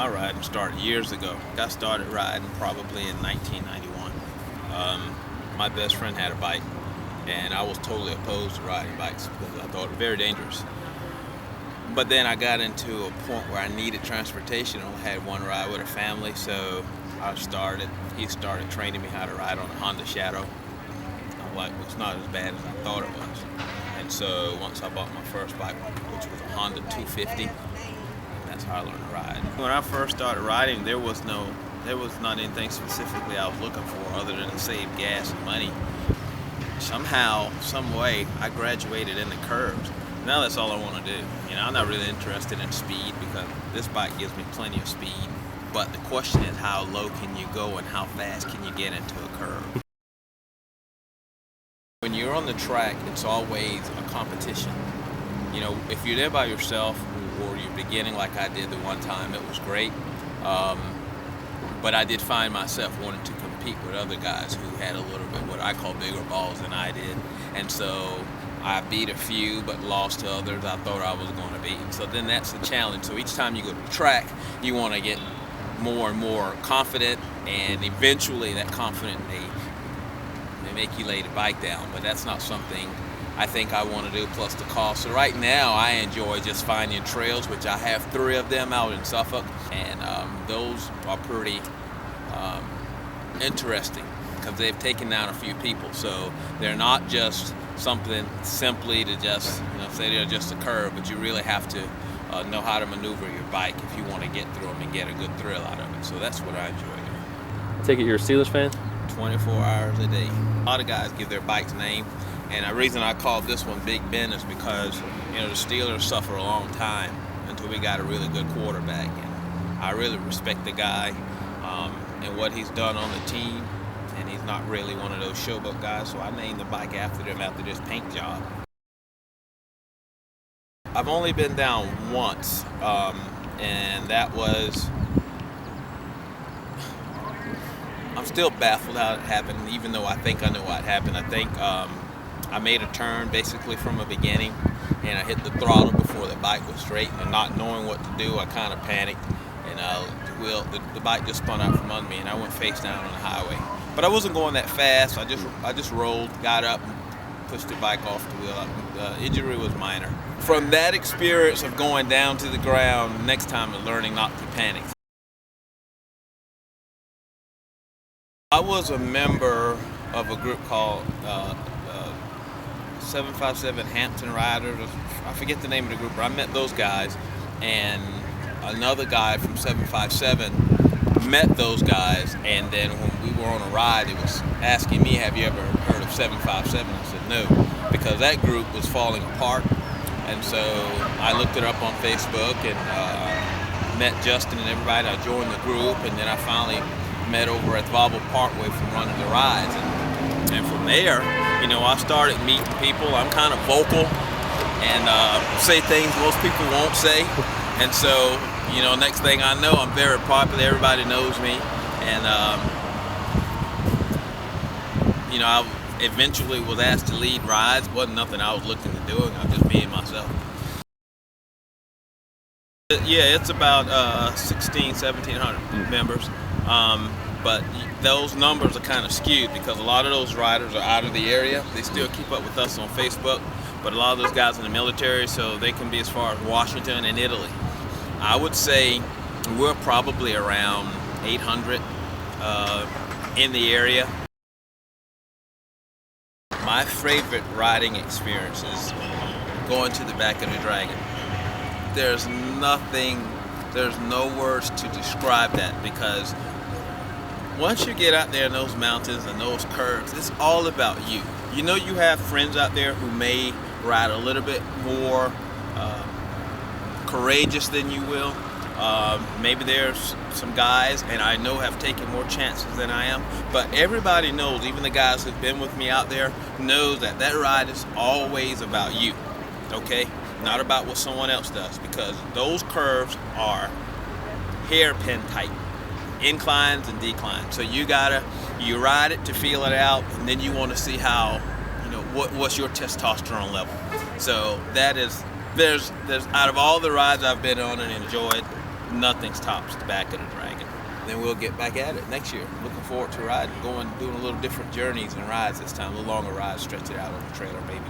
My riding started years ago. I started riding probably in 1991. My best friend had a bike, and I was totally opposed to riding bikes because I thought it was very dangerous. But then I got into a point where I needed transportation. I only had one ride with a family, so he started training me how to ride on a Honda Shadow. I'm like, it's not as bad as I thought it was. And so once I bought my first bike, which was a Honda 250, that's how I learned to ride. When I first started riding, there was not anything specifically I was looking for other than to save gas and money. Somehow, some way, I graduated into curves. Now that's all I want to do. I'm not really interested in speed because this bike gives me plenty of speed. But the question is, how low can you go and how fast can you get into a curve? When you're on the track, it's always a competition. If you're there by yourself or you're beginning like I did the one time, it was great. But I did find myself wanting to compete with other guys who had a little bit what I call bigger balls than I did. And so I beat a few but lost to others I thought I was going to beat. And so then that's the challenge. So each time you go to the track, you want to get more and more confident, and eventually that confidence may make you lay the bike down. But that's not something I think I want to do, plus the cost. So right now I enjoy just finding trails, which I have 3 of them out in Suffolk, and those are pretty interesting because they've taken down a few people. So they're not just something simply to just say they're just a curve, but you really have to know how to maneuver your bike if you want to get through them and get a good thrill out of it. So that's what I enjoy doing. I take it you're a Steelers fan? 24 hours a day. A lot of guys give their bikes name, and the reason I called this one Big Ben is because the Steelers suffered a long time until we got a really good quarterback, and I really respect the guy and what he's done on the team, and he's not really one of those showboat guys, so I named the bike after him after this paint job. I've only been down once, and that was, I'm still baffled how it happened, even though I think I know what happened. I think I made a turn basically from the beginning, and I hit the throttle before the bike was straight, and not knowing what to do, I kind of panicked, and the bike just spun out from under me, and I went face down on the highway. But I wasn't going that fast. I just rolled, got up, and pushed the bike off the wheel. The injury was minor. From that experience of going down to the ground, next time I'm learning not to panic. I was a member of a group called 757 Hampton Riders. I forget the name of the group, but I met those guys, and another guy from 757 met those guys, and then when we were on a ride, it was asking me, have you ever heard of 757? I said no, because that group was falling apart. And so I looked it up on Facebook and met Justin and everybody. I joined the group, and then I finally met over at Volvo Parkway from running the rides. And from there, I started meeting people. I'm kind of vocal and say things most people won't say. And so, next thing I know, I'm very popular. Everybody knows me. And, I eventually was asked to lead rides. It wasn't nothing I was looking to do. I was just being myself. Yeah, it's about 1,700 members. But those numbers are kind of skewed because a lot of those riders are out of the area. They still keep up with us on Facebook, but a lot of those guys in the military, so they can be as far as Washington and Italy. I would say we're probably around 800 in the area. My favorite riding experience is going to the back of the Dragon. There's no words to describe that, because once you get out there in those mountains and those curves, it's all about you. You have friends out there who may ride a little bit more courageous than you will. Maybe there's some guys, and I know have taken more chances than I am, but everybody knows, even the guys who've been with me out there, knows that ride is always about you, okay? Not about what someone else does, because those curves are hairpin tight, inclines and declines. So you ride it to feel it out, and then you want to see how, what's your testosterone level. So that is, there's out of all the rides I've been on and enjoyed, nothing tops the back of the Dragon. Then we'll get back at it next year. Looking forward to riding, doing a little different journeys and rides this time, a little longer rides, stretch it out on the trailer maybe.